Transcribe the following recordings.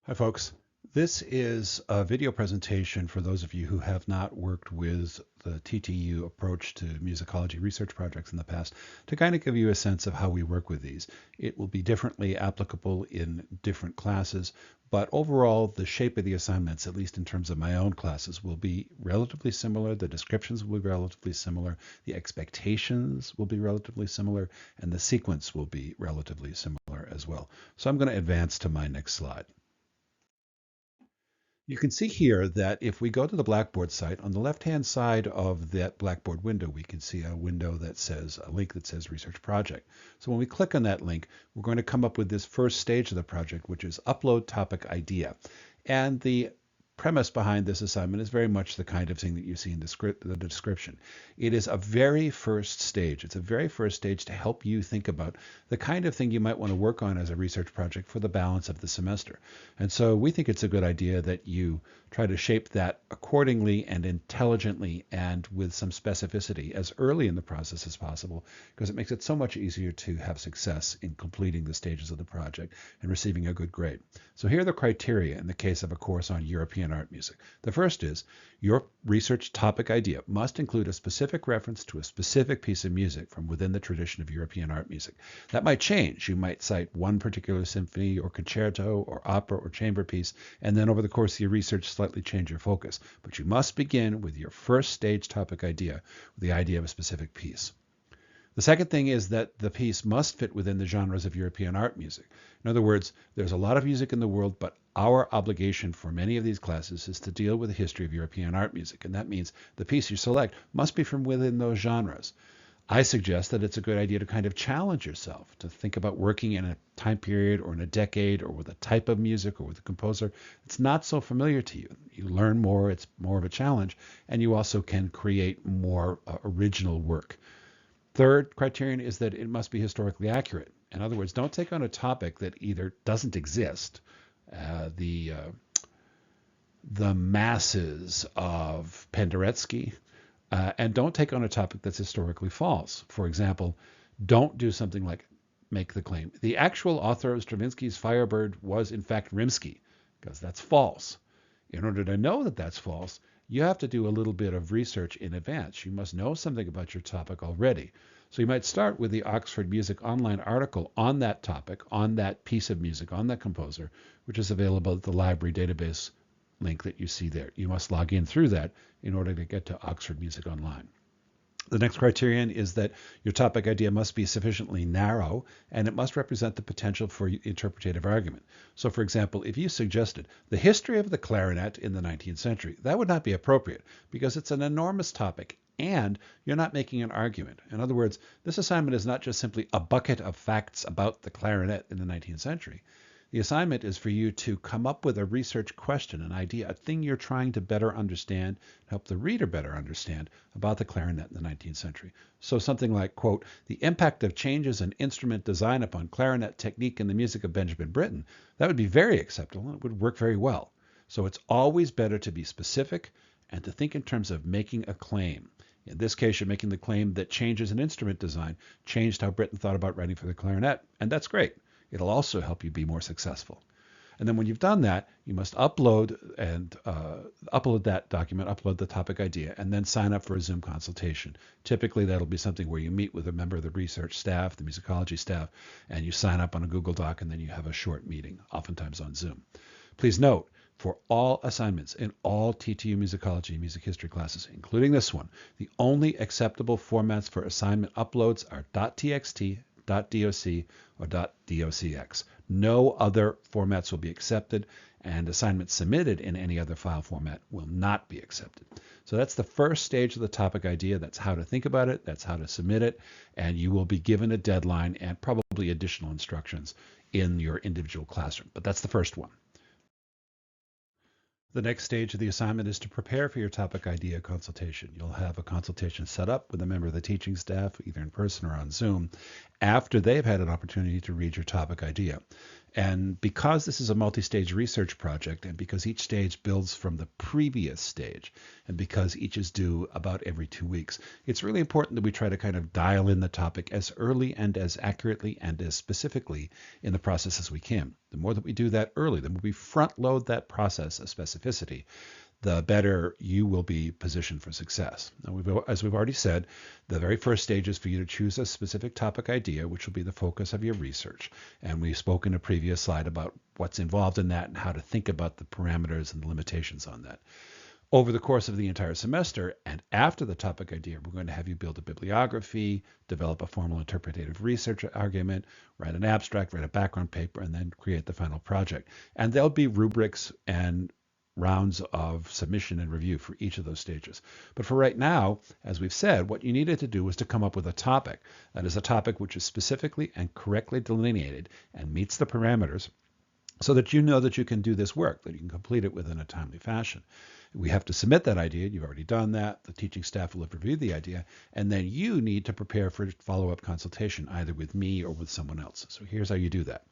Hi, folks. This is a video presentation for those of you who have not worked with the TTU approach to musicology research projects in the past to kind of give you a sense of how we work with these. It will be differently applicable in different classes, but overall, the shape of the assignments, at least in terms of my own classes, will be relatively similar. The descriptions will be relatively similar. The expectations will be relatively similar, and the sequence will be relatively similar as well. So I'm going to advance to my next slide. You can see here that if we go to the Blackboard site, on the left-hand side of that Blackboard window, we can see a window that says, a link that says Research Project. So when we click on that link, we're going to come up with this first stage of the project, which is Upload Topic Idea. And the premise behind this assignment is very much the kind of thing that you see in the description. It is a very first stage. It's a very first stage to help you think about the kind of thing you might want to work on as a research project for the balance of the semester. And so we think it's a good idea that you try to shape that accordingly and intelligently and with some specificity as early in the process as possible, because it makes it so much easier to have success in completing the stages of the project and receiving a good grade. So here are the criteria in the case of a course on European art music. The first is your research topic idea must include a specific reference to a specific piece of music from within the tradition of European art music. That might change. You might cite one particular symphony or concerto or opera or chamber piece, and then over the course of your research slightly change your focus. But you must begin with your first stage topic idea, with the idea of a specific piece. The second thing is that the piece must fit within the genres of European art music. In other words, there's a lot of music in the world, but our obligation for many of these classes is to deal with the history of European art music, and that means the piece you select must be from within those genres. I suggest that it's a good idea to kind of challenge yourself, to think about working in a time period or in a decade or with a type of music or with a composer that's not so familiar to you. You learn more, it's more of a challenge, and you also can create more original work. Third criterion is that it must be historically accurate. In other words, don't take on a topic that either doesn't exist, the masses of Penderecki, and don't take on a topic that's historically false. For example, don't do something like make the claim, the actual author of Stravinsky's Firebird was in fact Rimsky, because that's false. In order to know that that's false, you have to do a little bit of research in advance. You must know something about your topic already. So you might start with the Oxford Music Online article on that topic, on that piece of music, on that composer, which is available at the library database link that you see there. You must log in through that in order to get to Oxford Music Online. The next criterion is that your topic idea must be sufficiently narrow and it must represent the potential for interpretative argument. So, for example, if you suggested the history of the clarinet in the 19th century, that would not be appropriate because it's an enormous topic and you're not making an argument. In other words, this assignment is not just simply a bucket of facts about the clarinet in the 19th century. The assignment is for you to come up with a research question, an idea, a thing you're trying to better understand, help the reader better understand about the clarinet in the 19th century. So something like, quote, the impact of changes in instrument design upon clarinet technique in the music of Benjamin Britten. That would be very acceptable and it would work very well. So it's always better to be specific and to think in terms of making a claim. In this case, you're making the claim that changes in instrument design changed how Britten thought about writing for the clarinet, and that's great. It'll also help you be more successful. And then when you've done that, you must upload that document, upload the topic idea, and then sign up for a Zoom consultation. Typically, that'll be something where you meet with a member of the research staff, the musicology staff, and you sign up on a Google Doc, and then you have a short meeting, oftentimes on Zoom. Please note, for all assignments in all TTU Musicology and music history classes, including this one, the only acceptable formats for assignment uploads are .txt, .doc, or .docx. No other formats will be accepted, and assignments submitted in any other file format will not be accepted. So that's the first stage of the topic idea. That's how to think about it. That's how to submit it. And you will be given a deadline and probably additional instructions in your individual classroom. But that's the first one. The next stage of the assignment is to prepare for your topic idea consultation. You'll have a consultation set up with a member of the teaching staff, either in person or on Zoom, after they've had an opportunity to read your topic idea. And because this is a multi-stage research project, and because each stage builds from the previous stage, and because each is due about every 2 weeks, it's really important that we try to kind of dial in the topic as early and as accurately and as specifically in the process as we can. The more that we do that early, the more we front load that process of specificity, the better you will be positioned for success. Now, as we've already said, the very first stage is for you to choose a specific topic idea, which will be the focus of your research. And we spoke in a previous slide about what's involved in that and how to think about the parameters and the limitations on that. Over the course of the entire semester and after the topic idea, we're going to have you build a bibliography, develop a formal interpretative research argument, write an abstract, write a background paper, and then create the final project. And there'll be rubrics and rounds of submission and review for each of those stages. But for right now, as we've said, what you needed to do was to come up with a topic. That is a topic which is specifically and correctly delineated and meets the parameters so that you know that you can do this work, that you can complete it within a timely fashion. We have to submit that idea. You've already done that. The teaching staff will have reviewed the idea, and then you need to prepare for follow-up consultation, either with me or with someone else. So here's how you do that.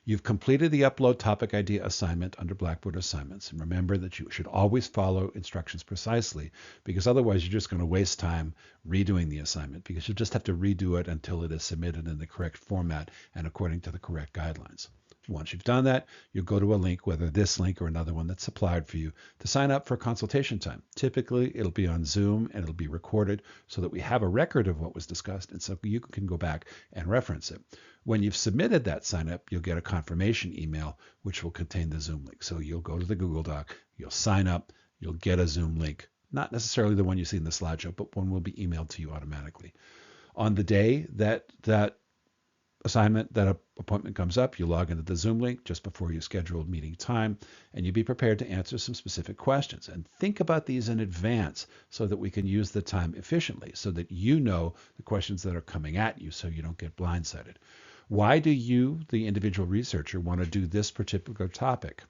You've completed the upload topic idea assignment under Blackboard assignments. And remember that you should always follow instructions precisely, because otherwise you're just going to waste time redoing the assignment, because you'll just have to redo it until it is submitted in the correct format and according to the correct guidelines. Once you've done that, you'll go to a link, whether this link or another one that's supplied for you, to sign up for consultation time. Typically, it'll be on Zoom and it'll be recorded so that we have a record of what was discussed, and so you can go back and reference it. When you've submitted that sign up, you'll get a confirmation email, which will contain the Zoom link. So you'll go to the Google Doc, you'll sign up, you'll get a Zoom link, not necessarily the one you see in the slideshow, but one will be emailed to you automatically. On the day that appointment comes up, you log into the Zoom link just before your scheduled meeting time, and you be prepared to answer some specific questions. And think about these in advance so that we can use the time efficiently, so that you know the questions that are coming at you so you don't get blindsided. Why do you, the individual researcher, want to do this particular topic?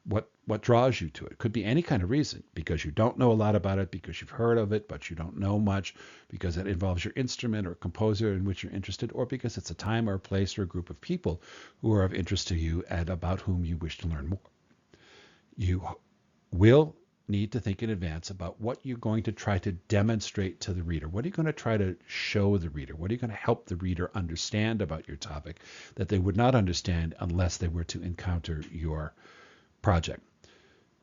What draws you to it? Could be any kind of reason, because you don't know a lot about it, because you've heard of it, but you don't know much, because it involves your instrument or composer in which you're interested, or because it's a time or a place or a group of people who are of interest to you and about whom you wish to learn more. You will need to think in advance about what you're going to try to demonstrate to the reader. What are you going to try to show the reader? What are you going to help the reader understand about your topic that they would not understand unless they were to encounter your project?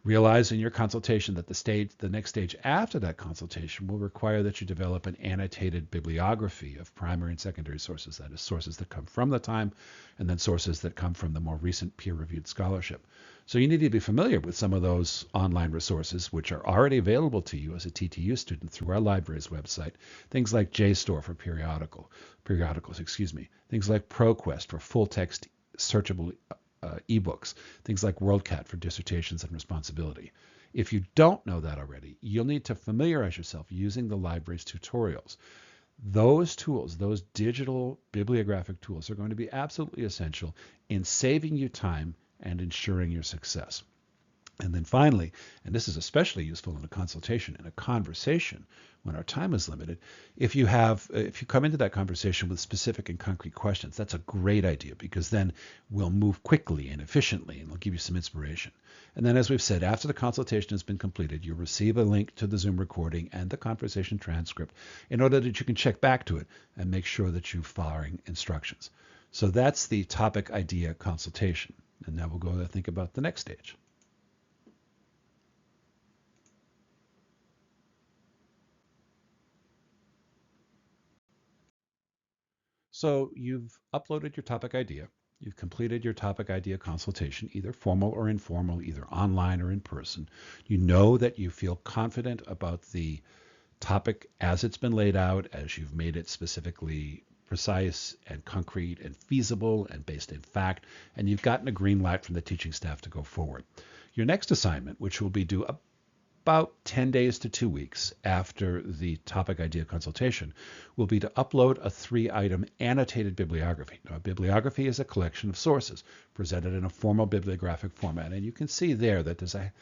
Realize in your consultation that the next stage after that consultation will require that you develop an annotated bibliography of primary and secondary sources, that is, sources that come from the time, and then sources that come from the more recent peer-reviewed scholarship. So you need to be familiar with some of those online resources, which are already available to you as a TTU student through our library's website. Things like JSTOR for periodicals, things like ProQuest for full-text searchable ebooks, things like WorldCat for dissertations and responsibility. If you don't know that already, you'll need to familiarize yourself using the library's tutorials. Those tools, those digital bibliographic tools, are going to be absolutely essential in saving you time and ensuring your success. And then finally, and this is especially useful in a consultation, in a conversation, when our time is limited, if you come into that conversation with specific and concrete questions, that's a great idea, because then we'll move quickly and efficiently, and we'll give you some inspiration. And then, as we've said, after the consultation has been completed, you'll receive a link to the Zoom recording and the conversation transcript in order that you can check back to it and make sure that you're following instructions. So that's the topic idea consultation. And now we'll go to think about the next stage. So you've uploaded your topic idea. You've completed your topic idea consultation, either formal or informal, either online or in person. You know that you feel confident about the topic as it's been laid out, as you've made it specifically precise and concrete and feasible and based in fact, and you've gotten a green light from the teaching staff to go forward. Your next assignment, which will be due about 10 days to 2 weeks after the topic idea consultation will be to upload a 3-item annotated bibliography. Now, a bibliography is a collection of sources presented in a formal bibliographic format. And you can see there that there's an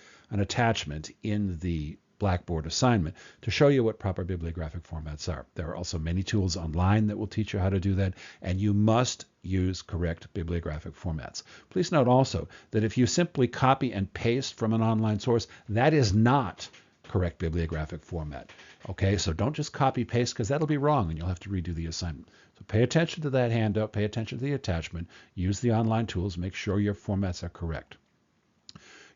attachment in the Blackboard assignment to show you what proper bibliographic formats are. There are also many tools online that will teach you how to do that, and you must use correct bibliographic formats. Please note also that if you simply copy and paste from an online source, that is not correct bibliographic format. Okay, so don't just copy paste because that'll be wrong and you'll have to redo the assignment. So pay attention to that handout, pay attention to the attachment, use the online tools, make sure your formats are correct.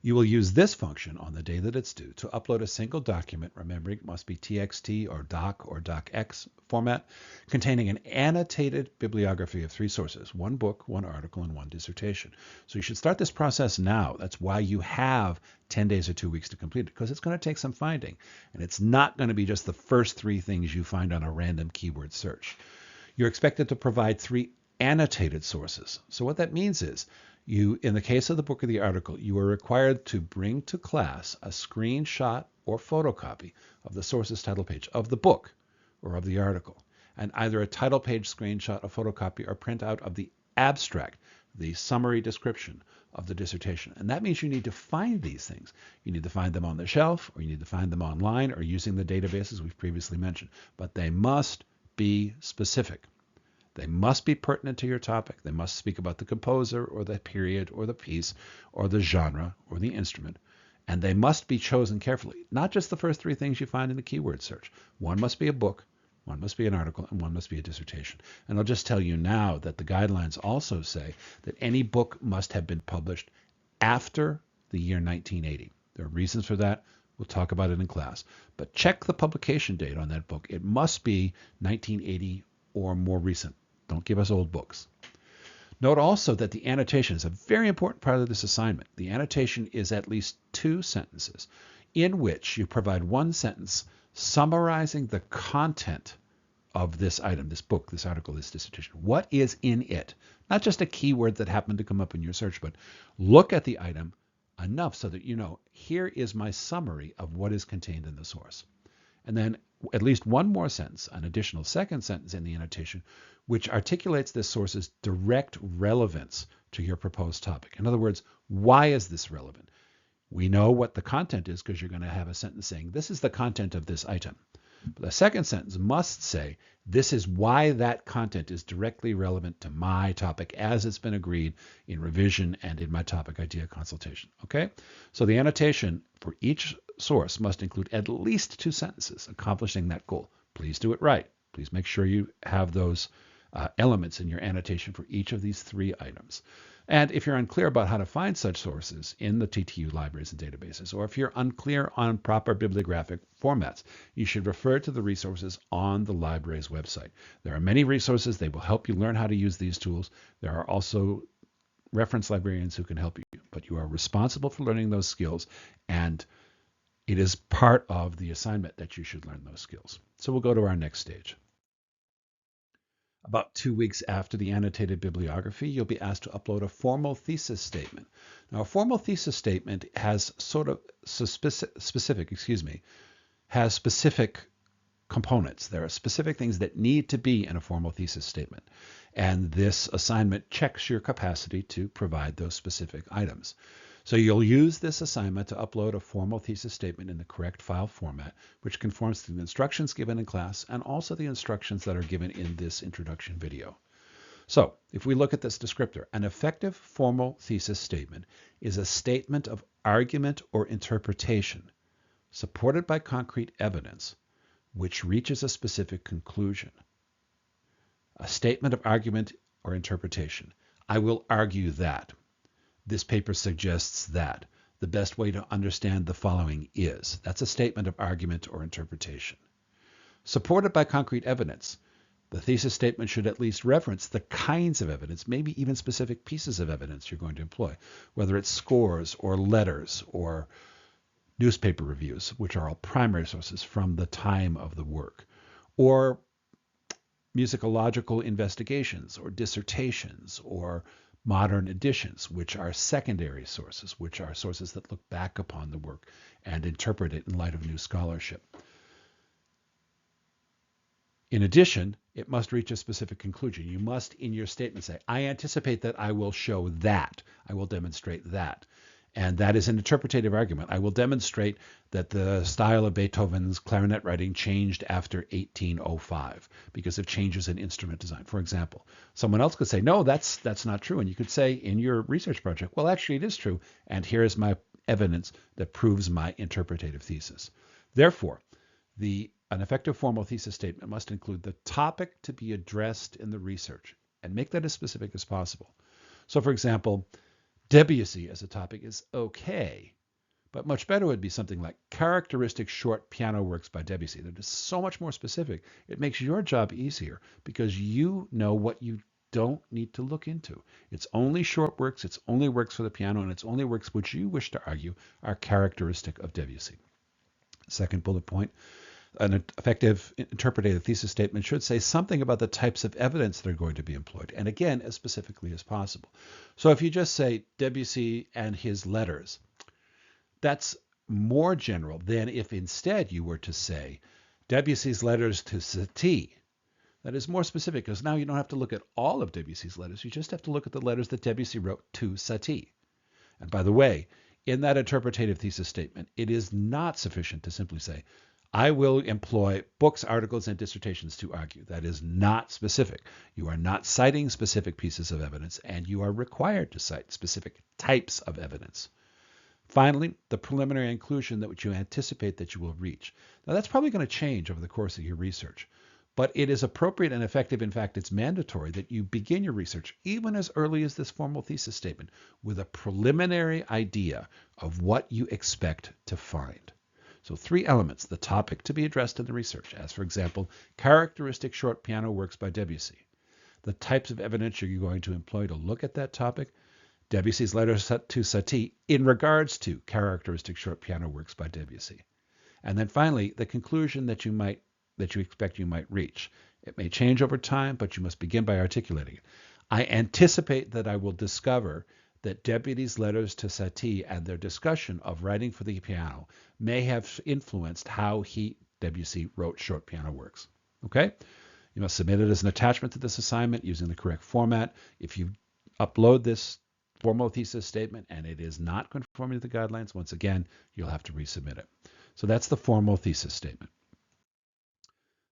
You will use this function on the day that it's due to upload a single document, remembering it must be TXT or docx format, containing an annotated bibliography of 3 sources, 1 book, 1 article, and 1 dissertation. So you should start this process now. That's why you have 10 days or 2 weeks to complete it, because it's going to take some finding. And it's not going to be just the first 3 things you find on a random keyword search. You're expected to provide 3 annotated sources. So what that means is, in the case of the book or the article, you are required to bring to class a screenshot or photocopy of the source's title page of the book or of the article, and either a title page screenshot, a photocopy, or print out of the abstract, the summary description of the dissertation. And that means you need to find these things. You need to find them on the shelf, or you need to find them online, or using the databases we've previously mentioned. But they must be specific. They must be pertinent to your topic. They must speak about the composer or the period or the piece or the genre or the instrument. And they must be chosen carefully, not just the first 3 things you find in the keyword search. 1 must be a book, 1 must be an article, and 1 must be a dissertation. And I'll just tell you now that the guidelines also say that any book must have been published after the year 1980. There are reasons for that. We'll talk about it in class. But check the publication date on that book. It must be 1980 or more recent. Don't give us old books. Note also that the annotation is a very important part of this assignment. The annotation is at least 2 sentences in which you provide 1 sentence summarizing the content of this item, this book, this article, this dissertation. What is in it? Not just a keyword that happened to come up in your search, but look at the item enough so that you know, here is my summary of what is contained in the source. And then at least 1 more sentence, an additional 2nd sentence in the annotation, which articulates this source's direct relevance to your proposed topic. In other words, why is this relevant? We know what the content is because you're going to have a sentence saying, this is the content of this item. But the 2nd sentence must say, this is why that content is directly relevant to my topic as it's been agreed in revision and in my topic idea consultation. Okay? So the annotation for each source must include at least 2 sentences accomplishing that goal. Please do it right. Please make sure you have those elements in your annotation for each of these 3 items. And if you're unclear about how to find such sources in the TTU libraries and databases, or if you're unclear on proper bibliographic formats, you should refer to the resources on the library's website. There are many resources. They will help you learn how to use these tools. There are also reference librarians who can help you, but you are responsible for learning those skills, and it is part of the assignment that you should learn those skills. So we'll go to our next stage. About 2 weeks after the annotated bibliography, you'll be asked to upload a formal thesis statement. Now, a formal thesis statement has specific components. There are specific things that need to be in a formal thesis statement. And this assignment checks your capacity to provide those specific items. So you'll use this assignment to upload a formal thesis statement in the correct file format, which conforms to the instructions given in class and also the instructions that are given in this introduction video. So if we look at this descriptor, an effective formal thesis statement is a statement of argument or interpretation supported by concrete evidence which reaches a specific conclusion. A statement of argument or interpretation. I will argue that. This paper suggests that. The best way to understand the following is. That's a statement of argument or interpretation. Supported by concrete evidence. The thesis statement should at least reference the kinds of evidence, maybe even specific pieces of evidence you're going to employ, whether it's scores or letters or newspaper reviews, which are all primary sources from the time of the work, or musicological investigations or dissertations or modern editions, which are secondary sources, which are sources that look back upon the work and interpret it in light of new scholarship. In addition, it must reach a specific conclusion. You must, in your statement, say, I anticipate that I will show that. I will demonstrate that. And that is an interpretative argument. I will demonstrate that the style of Beethoven's clarinet writing changed after 1805 because of changes in instrument design. For example, someone else could say, no, that's not true. And you could say in your research project, well, actually it is true. And here is my evidence that proves my interpretative thesis. Therefore, an effective formal thesis statement must include the topic to be addressed in the research and make that as specific as possible. So, for example, Debussy as a topic is okay, but much better would be something like characteristic short piano works by Debussy. That is so much more specific. It makes your job easier because you know what you don't need to look into. It's only short works, it's only works for the piano, and it's only works which you wish to argue are characteristic of Debussy. Second bullet point, an effective interpretative thesis statement should say something about the types of evidence that are going to be employed, and again, as specifically as possible. So if you just say Debussy and his letters, that's more general than if instead you were to say Debussy's letters to Satie. That is more specific because now you don't have to look at all of Debussy's letters. You just have to look at the letters that Debussy wrote to Satie. And by the way, in that interpretative thesis statement, it is not sufficient to simply say, I will employ books, articles, and dissertations to argue. That is not specific. You are not citing specific pieces of evidence, and you are required to cite specific types of evidence. Finally, the preliminary inclusion that which you anticipate that you will reach. Now, that's probably going to change over the course of your research, but it is appropriate and effective. In fact, it's mandatory that you begin your research, even as early as this formal thesis statement, with a preliminary idea of what you expect to find. So 3 elements: the topic to be addressed in the research, as for example, characteristic short piano works by Debussy. The types of evidence you're going to employ to look at that topic, Debussy's letters to Satie in regards to characteristic short piano works by Debussy. And then finally, the conclusion that you expect you might reach. It may change over time, but you must begin by articulating it. I anticipate that I will discover that Debussy's letters to Satie and their discussion of writing for the piano may have influenced how Debussy wrote short piano works. Okay? You must submit it as an attachment to this assignment using the correct format. If you upload this formal thesis statement and it is not conforming to the guidelines, once again, you'll have to resubmit it. So that's the formal thesis statement.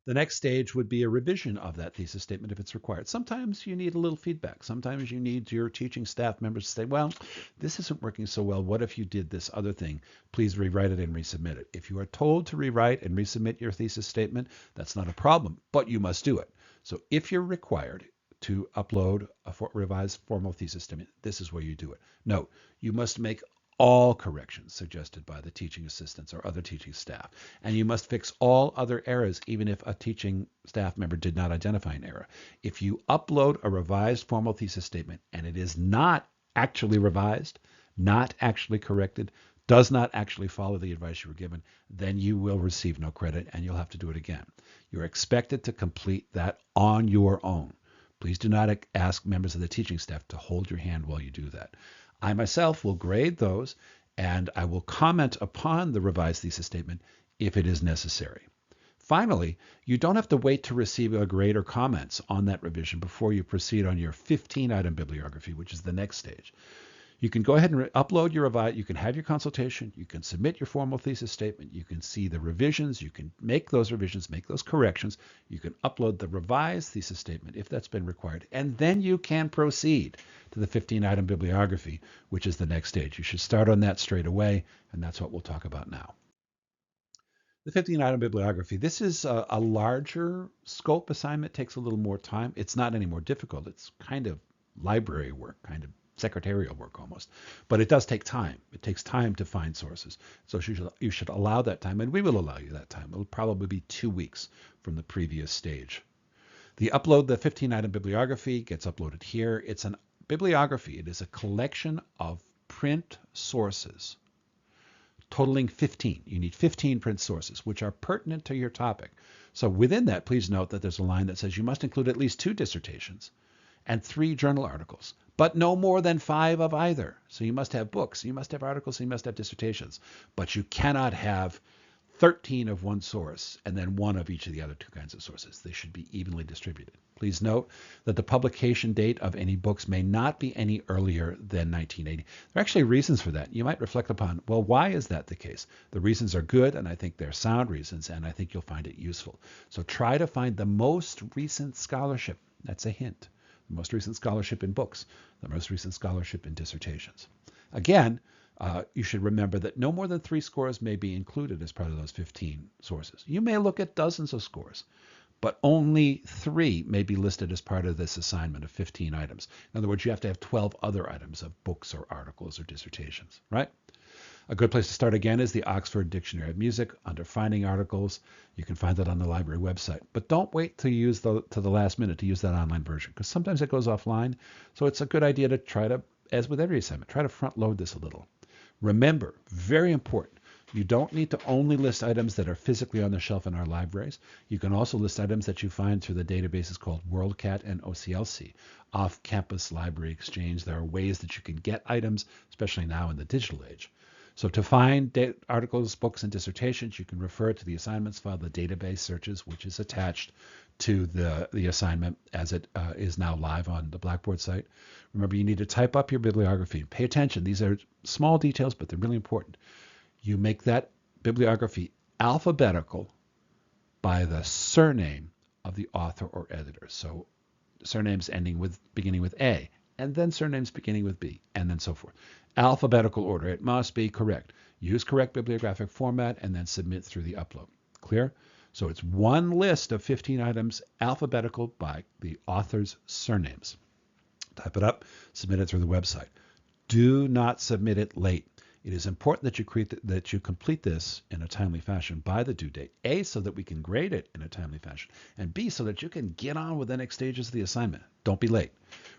The next stage would be a revision of that thesis statement if it's required. Sometimes you need a little feedback. Sometimes you need your teaching staff members to say, well, this isn't working so well. What if you did this other thing? Please rewrite it and resubmit it. If you are told to rewrite and resubmit your thesis statement, that's not a problem, but you must do it. So if you're required to upload a revised formal thesis statement, this is where you do it. Note, you must make all corrections suggested by the teaching assistants or other teaching staff. And you must fix all other errors, even if a teaching staff member did not identify an error. If you upload a revised formal thesis statement and it is not actually revised, not actually corrected, does not actually follow the advice you were given, then you will receive no credit and you'll have to do it again. You're expected to complete that on your own. Please do not ask members of the teaching staff to hold your hand while you do that. I myself will grade those, and I will comment upon the revised thesis statement if it is necessary. Finally, you don't have to wait to receive a grade or comments on that revision before you proceed on your 15-item bibliography, which is the next stage. You can go ahead and upload your revised, you can have your consultation, you can submit your formal thesis statement, you can see the revisions, you can make those revisions, make those corrections, you can upload the revised thesis statement if that's been required, and then you can proceed to the 15-item bibliography, which is the next stage. You should start on that straight away, and that's what we'll talk about now. The 15-item bibliography, this is a larger scope assignment, takes a little more time. It's not any more difficult. It's kind of library work, kind of secretarial work almost, but it does take time. It takes time to find sources. So you should allow that time, and we will allow you that time. It'll probably be 2 weeks from the previous stage. The 15-item bibliography gets uploaded here. It's a bibliography. It is a collection of print sources totaling 15. You need 15 print sources, which are pertinent to your topic. So within that, please note that there's a line that says you must include at least 2 dissertations and 3 journal articles. but no more than 5 of either. So you must have books, you must have articles, you must have dissertations, but you cannot have 13 of one source and then 1 of each of the other 2 kinds of sources. They should be evenly distributed. Please note that the publication date of any books may not be any earlier than 1980. There are actually reasons for that. You might reflect upon, well, why is that the case? The reasons are good, and I think they're sound reasons, and I think you'll find it useful. So try to find the most recent scholarship. That's a hint. The most recent scholarship in books, the most recent scholarship in dissertations. Again, you should remember that no more than 3 scores may be included as part of those 15 sources. You may look at dozens of scores, but only 3 may be listed as part of this assignment of 15 items. In other words, you have to have 12 other items of books or articles or dissertations, right? A good place to start again is the Oxford Dictionary of Music under Finding Articles. You can find that on the library website. But don't wait to the last minute to use that online version, because sometimes it goes offline. So it's a good idea to try to, as with every assignment, try to front load this a little. Remember, very important, you don't need to only list items that are physically on the shelf in our libraries. You can also list items that you find through the databases called WorldCat and OCLC, Off-Campus Library Exchange. There are ways that you can get items, especially now in the digital age. So to find articles, books, and dissertations, you can refer to the assignments file, the database searches, which is attached to the assignment as it is now live on the Blackboard site. Remember, you need to type up your bibliography. Pay attention. These are small details, but they're really important. You make that bibliography alphabetical by the surname of the author or editor. So surnames beginning with A, and then surnames beginning with B, and then so forth. Alphabetical order. It must be correct. Use correct bibliographic format and then submit through the upload. Clear? So it's one list of 15 items, alphabetical by the author's surnames. Type it up, submit it through the website. Do not submit it late. It is important that you complete this in a timely fashion by the due date. A, so that we can grade it in a timely fashion, and B, so that you can get on with the next stages of the assignment. Don't be late.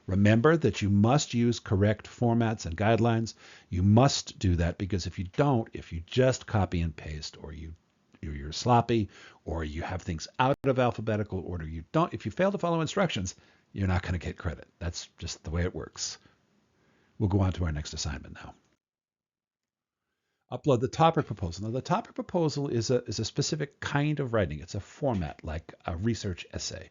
Remember that you must use correct formats and guidelines. You must do that, because if you don't, if you just copy and paste, or you're sloppy, or you have things out of alphabetical order, if you fail to follow instructions, you're not going to get credit. That's just the way it works. We'll go on to our next assignment now. Upload the topic proposal. Now, the topic proposal is a specific kind of writing. It's a format like a research essay.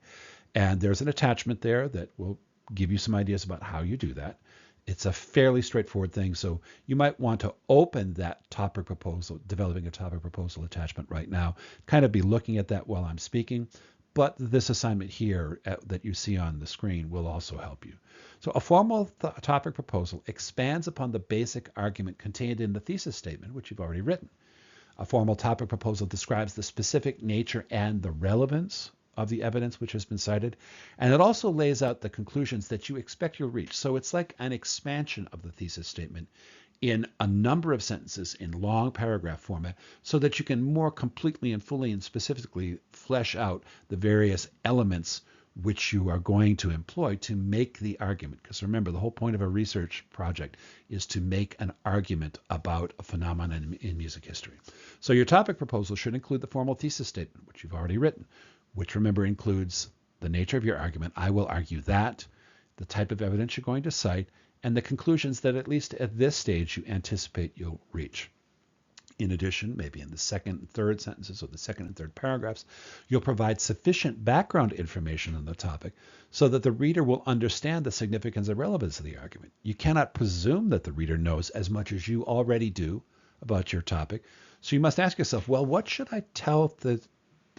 And there's an attachment there that will give you some ideas about how you do that. It's a fairly straightforward thing. So you might want to open that topic proposal, developing a topic proposal attachment right now, kind of be looking at that while I'm speaking. But this assignment here that you see on the screen will also help you. So a formal topic proposal expands upon the basic argument contained in the thesis statement, which you've already written. A formal topic proposal describes the specific nature and the relevance of the evidence which has been cited, and it also lays out the conclusions that you expect you'll reach. So it's like an expansion of the thesis statement in a number of sentences in long paragraph format, so that you can more completely and fully and specifically flesh out the various elements which you are going to employ to make the argument. Because remember, the whole point of a research project is to make an argument about a phenomenon in music history. So your topic proposal should include the formal thesis statement, which you've already written, which remember includes the nature of your argument. I will argue that, the type of evidence you're going to cite, and the conclusions that at least at this stage you anticipate you'll reach. In addition, maybe in the second and third sentences or the second and third paragraphs, you'll provide sufficient background information on the topic so that the reader will understand the significance and relevance of the argument. You cannot presume that the reader knows as much as you already do about your topic. So you must ask yourself, well, what should I tell the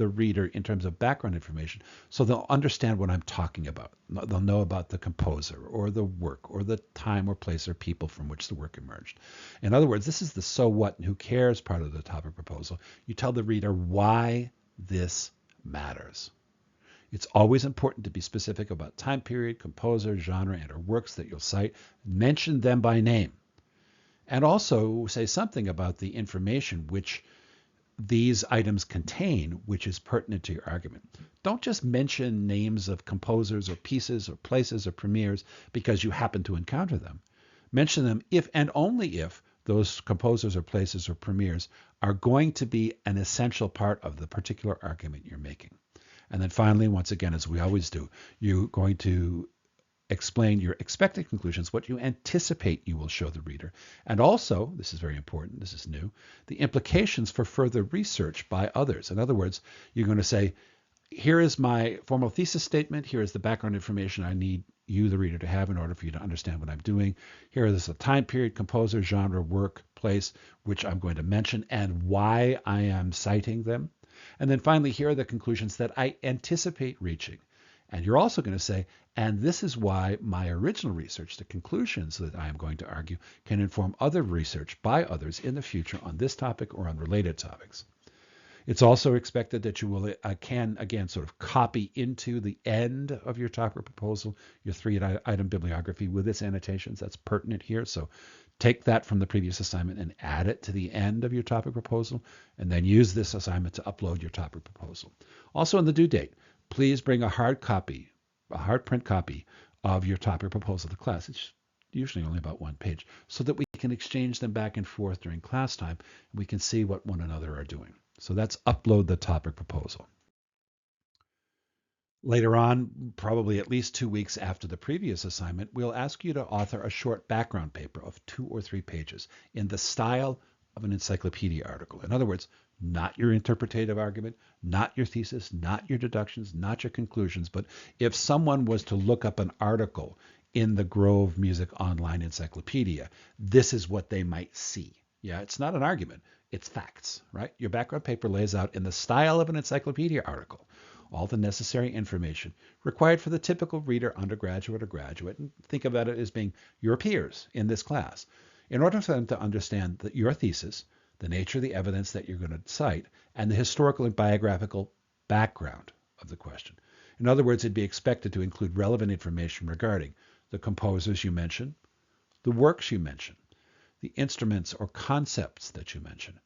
reader in terms of background information so they'll understand what I'm talking about? They'll know about the composer or the work or the time or place or people from which the work emerged. In other words, this is the so what and who cares part of the topic proposal. You tell the reader why this matters. It's always important to be specific about time period, composer, genre, and or works that you'll cite. Mention them by name. And also say something about the information which these items contain, which is pertinent to your argument. Don't just mention names of composers or pieces or places or premieres because you happen to encounter them. Mention them if and only if those composers or places or premieres are going to be an essential part of the particular argument you're making. And then finally, once again, as we always do, you're going to explain your expected conclusions, what you anticipate you will show the reader, and also, this is very important, this is new, the implications for further research by others. In other words, you're going to say, here is my formal thesis statement, here is the background information I need you, the reader, to have in order for you to understand what I'm doing. Here is the time period, composer, genre, work, place, which I'm going to mention, and why I am citing them. And then finally, here are the conclusions that I anticipate reaching. And you're also going to say, and this is why my original research, the conclusions that I am going to argue, can inform other research by others in the future on this topic or on related topics. It's also expected that you will can, again, sort of copy into the end of your topic proposal your 3-item bibliography with its annotations. That's pertinent here. So take that from the previous assignment and add it to the end of your topic proposal, and then use this assignment to upload your topic proposal. Also, on the due date, please bring a hard print copy of your topic proposal to class. It's usually only about 1 page, so that we can exchange them back and forth during class time, and we can see what one another are doing. So that's upload the topic proposal. Later on, probably at least 2 weeks after the previous assignment, we'll ask you to author a short background paper of 2 or 3 pages in the style of an encyclopedia article. In other words, not your interpretative argument, not your thesis, not your deductions, not your conclusions, but if someone was to look up an article in the Grove Music Online Encyclopedia, this is what they might see. Yeah, it's not an argument, it's facts, right? Your background paper lays out in the style of an encyclopedia article all the necessary information required for the typical reader, undergraduate or graduate, and think about it as being your peers in this class, in order for them to understand that your thesis, the nature of the evidence that you're going to cite, and the historical and biographical background of the question. In other words, it'd be expected to include relevant information regarding the composers you mention, the works you mention, the instruments or concepts that you mention,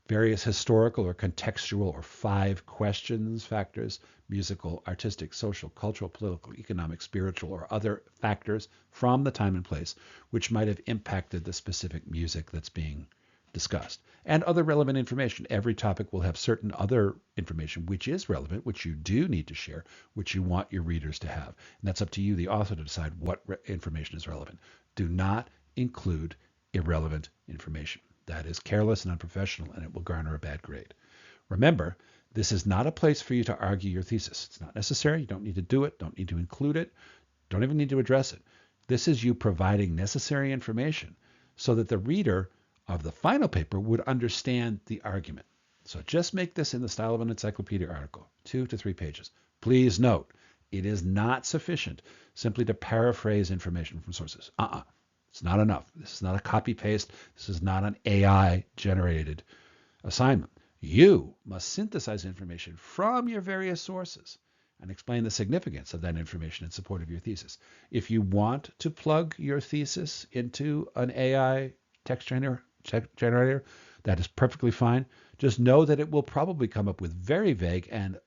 various historical or contextual or 5 questions factors, musical, artistic, social, cultural, political, economic, spiritual, or other factors from the time and place which might have impacted the specific music that's being discussed, and other relevant information. Every topic will have certain other information which is relevant, which you do need to share, which you want your readers to have. And that's up to you, the author, to decide what information is relevant. Do not include irrelevant information. That is careless and unprofessional, and it will garner a bad grade. Remember, this is not a place for you to argue your thesis. It's not necessary. You don't need to do it. Don't need to include it. Don't even need to address it. This is you providing necessary information so that the reader of the final paper would understand the argument. So just make this in the style of an encyclopedia article, 2 to 3 pages. Please note, it is not sufficient simply to paraphrase information from sources. It's not enough. This is not a copy-paste. This is not an AI-generated assignment. You must synthesize information from your various sources and explain the significance of that information in support of your thesis. If you want to plug your thesis into an AI text generator, that is perfectly fine. Just know that it will probably come up with very vague and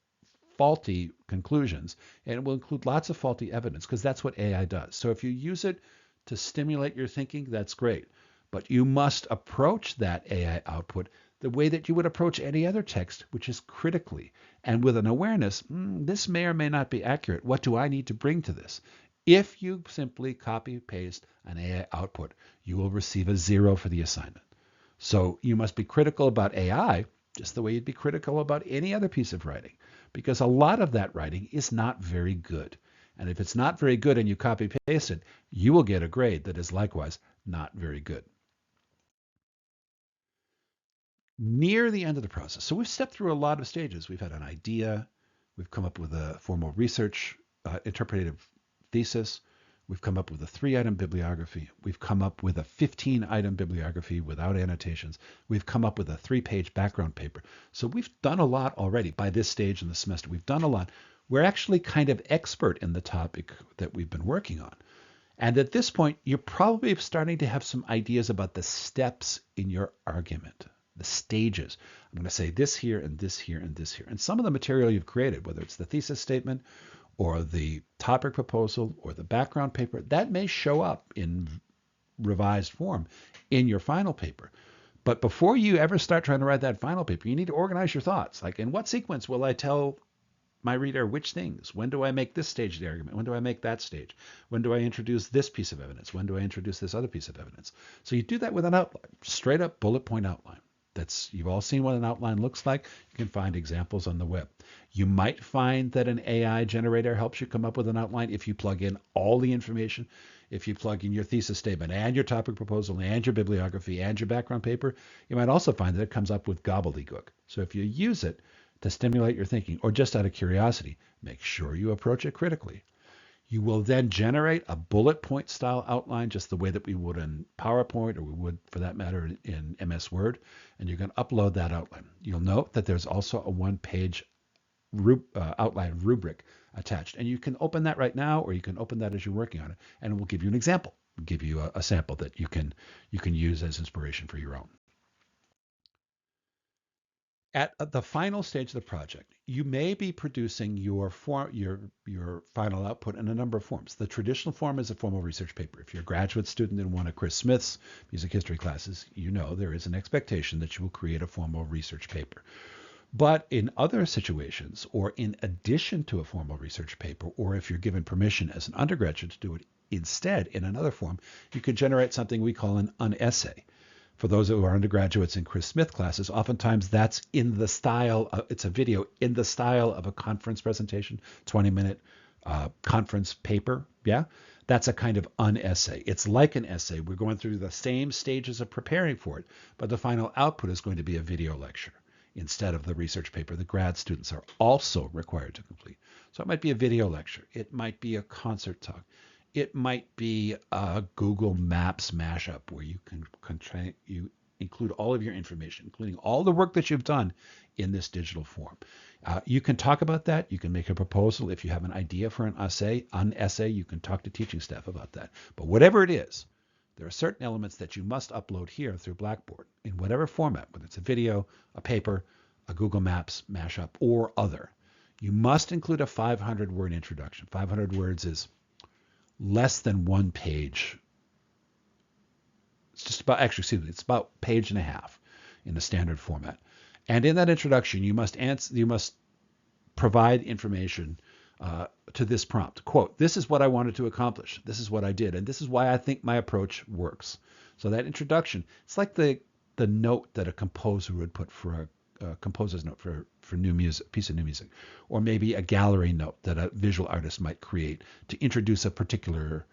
faulty conclusions, and it will include lots of faulty evidence, because that's what AI does. So if you use it to stimulate your thinking, that's great. But you must approach that AI output the way that you would approach any other text, which is critically and with an awareness, this may or may not be accurate. What do I need to bring to this? If you simply copy paste an AI output, you will receive a 0 for the assignment. So you must be critical about AI just the way you'd be critical about any other piece of writing, because a lot of that writing is not very good. And if it's not very good and you copy paste it, you will get a grade that is likewise not very good. Near the end of the process, so we've stepped through a lot of stages. We've had an idea, we've come up with a formal research, interpretative thesis, we've come up with a 3-item bibliography, we've come up with a 15-item bibliography without annotations, we've come up with a 3-page background paper. So we've done a lot already by this stage in the semester. We've done a lot. We're actually kind of expert in the topic that we've been working on. And at this point, you're probably starting to have some ideas about the steps in your argument, the stages. I'm going to say this here and this here and this here. And some of the material you've created, whether it's the thesis statement or the topic proposal or the background paper, that may show up in revised form in your final paper. But before you ever start trying to write that final paper, you need to organize your thoughts. Like, in what sequence will I tell my reader which things. When do I make this stage of the argument? When do I make that stage? When do I introduce this piece of evidence? When do I introduce this other piece of evidence? So you do that with an outline, straight up bullet point outline. You've all seen what an outline looks like. You can find examples on the web. You might find that an AI generator helps you come up with an outline if you plug in all the information. If you plug in your thesis statement and your topic proposal and your bibliography and your background paper, you might also find that it comes up with gobbledygook. So if you use it to stimulate your thinking or just out of curiosity, make sure you approach it critically. You will then generate a bullet point style outline just the way that we would in PowerPoint, or we would, for that matter, in MS Word, and you're going to upload that outline. You'll note that there's also a one-page outline rubric attached, and you can open that right now, or you can open that as you're working on it, and it will give you an example. It'll give you a sample that you can use as inspiration for your own. At the final stage of the project, you may be producing your final output in a number of forms. The traditional form is a formal research paper. If you're a graduate student in one of Chris Smith's music history classes, you know there is an expectation that you will create a formal research paper. But in other situations, or in addition to a formal research paper, or if you're given permission as an undergraduate to do it instead in another form, you can generate something we call an essay. For those who are undergraduates in Chris Smith classes, oftentimes that's in the style, it's a video in the style of a conference presentation, 20-minute conference paper. Yeah, that's a kind of essay. It's like an essay. We're going through the same stages of preparing for it, but the final output is going to be a video lecture instead of the research paper that grad students are also required to complete. So it might be a video lecture. It might be a concert talk. It might be a Google Maps mashup where you you include all of your information, including all the work that you've done in this digital form. You can talk about that. You can make a proposal. If you have an idea for an essay, you can talk to teaching staff about that. But whatever it is, there are certain elements that you must upload here through Blackboard in whatever format, whether it's a video, a paper, a Google Maps mashup, or other. You must include a 500-word introduction. 500 words is less than one page. It's just about, actually, excuse me, it's about a page and a half in a standard format. And in that introduction, you must provide information to this prompt. Quote, this is what I wanted to accomplish. This is what I did. And this is why I think my approach works. So that introduction, it's like the note that a composer would put for a composer's note for new music, piece of new music, or maybe a gallery note that a visual artist might create to introduce a particular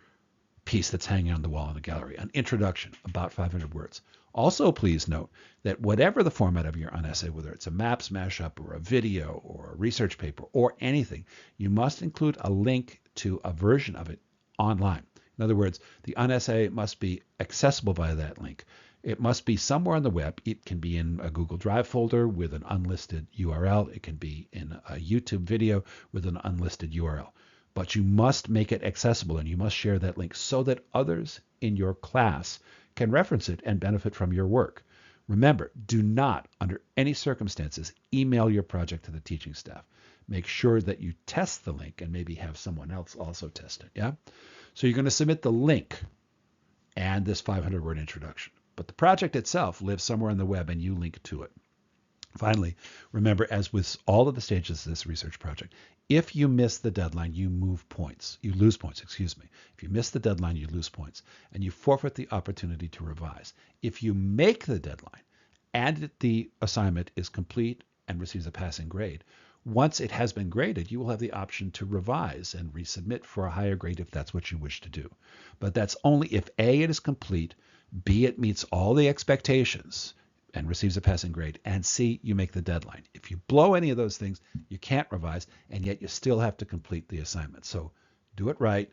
piece that's hanging on the wall in the gallery. An introduction, about 500 words. Also, please note that whatever the format of your essay, whether it's a maps mashup or a video or a research paper or anything, you must include a link to a version of it online. In other words, the essay must be accessible via that link. It must be somewhere on the web. It can be in a Google Drive folder with an unlisted URL. It can be in a YouTube video with an unlisted URL. But you must make it accessible, and you must share that link so that others in your class can reference it and benefit from your work. Remember, do not, under any circumstances, email your project to the teaching staff. Make sure that you test the link and maybe have someone else also test it. Yeah. So you're going to submit the link and this 500-word introduction. But the project itself lives somewhere on the web and you link to it. Finally, remember, as with all of the stages of this research project, if you miss the deadline, you lose points, If you miss the deadline, you lose points, and you forfeit the opportunity to revise. If you make the deadline and the assignment is complete and receives a passing grade, once it has been graded, you will have the option to revise and resubmit for a higher grade if that's what you wish to do. But that's only if A, it is complete, B, it meets all the expectations and receives a passing grade, and C, you make the deadline. If you blow any of those things, you can't revise, and yet you still have to complete the assignment. So do it right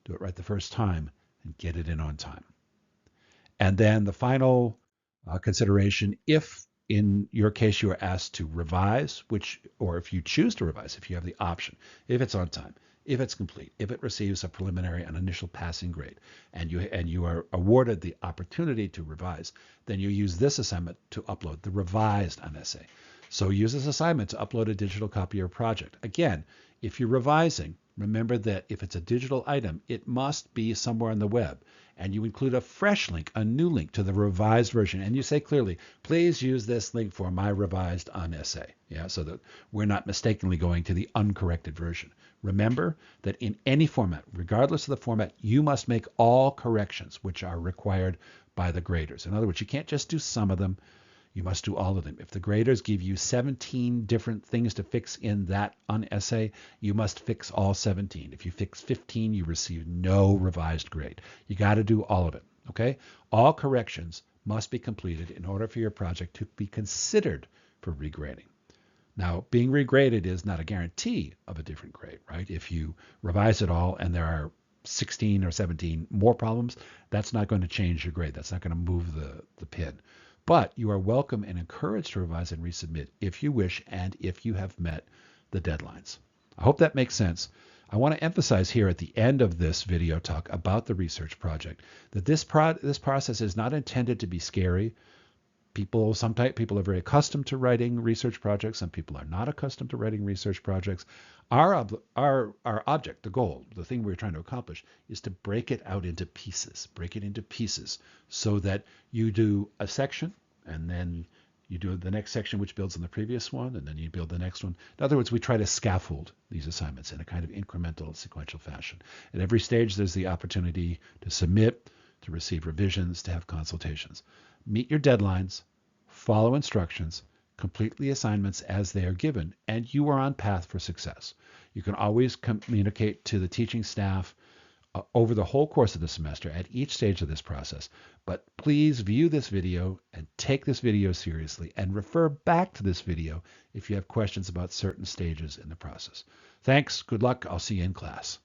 the first time, and get it in on time. And then the final consideration, if in your case you are asked to revise, or if you choose to revise, if you have the option, if it's on time, if it's complete, if it receives a preliminary and initial passing grade, and you are awarded the opportunity to revise, then you use this assignment to upload the revised essay. So use this assignment to upload a digital copy of your project. Again, if you're revising, remember that if it's a digital item, it must be somewhere on the web. and you include a fresh link, a new link to the revised version, and you say clearly, please use this link for my revised essay, yeah, so that we're not mistakenly going to the uncorrected version. Remember that in any format, regardless of the format, you must make all corrections which are required by the graders. In other words, you can't just do some of them. You must do all of them. If the graders give you 17 different things to fix in that essay, you must fix all 17. If you fix 15, you receive no revised grade. You got to do all of it, okay? All corrections must be completed in order for your project to be considered for regrading. Now, being regraded is not a guarantee of a different grade, right? If you revise it all and there are 16 or 17 more problems, that's not going to change your grade. That's not going to move the pin. But you are welcome and encouraged to revise and resubmit if you wish and if you have met the deadlines. I hope that makes sense. I want to emphasize here at the end of this video talk about the research project that this process is not intended to be scary. Some people are very accustomed to writing research projects. Some people are not accustomed to writing research projects. Our object, the goal, the thing we're trying to accomplish is to break it out into pieces, so that you do a section and then you do the next section which builds on the previous one, and then you build the next one. In other words, we try to scaffold these assignments in a kind of incremental, sequential fashion. At every stage, there's the opportunity to submit, to receive revisions, to have consultations. Meet your deadlines, follow instructions, complete the assignments as they are given, and you are on path for success. You can always communicate to the teaching staff over the whole course of the semester at each stage of this process. But please view this video and take this video seriously and refer back to this video if you have questions about certain stages in the process. Thanks. Good luck. I'll see you in class.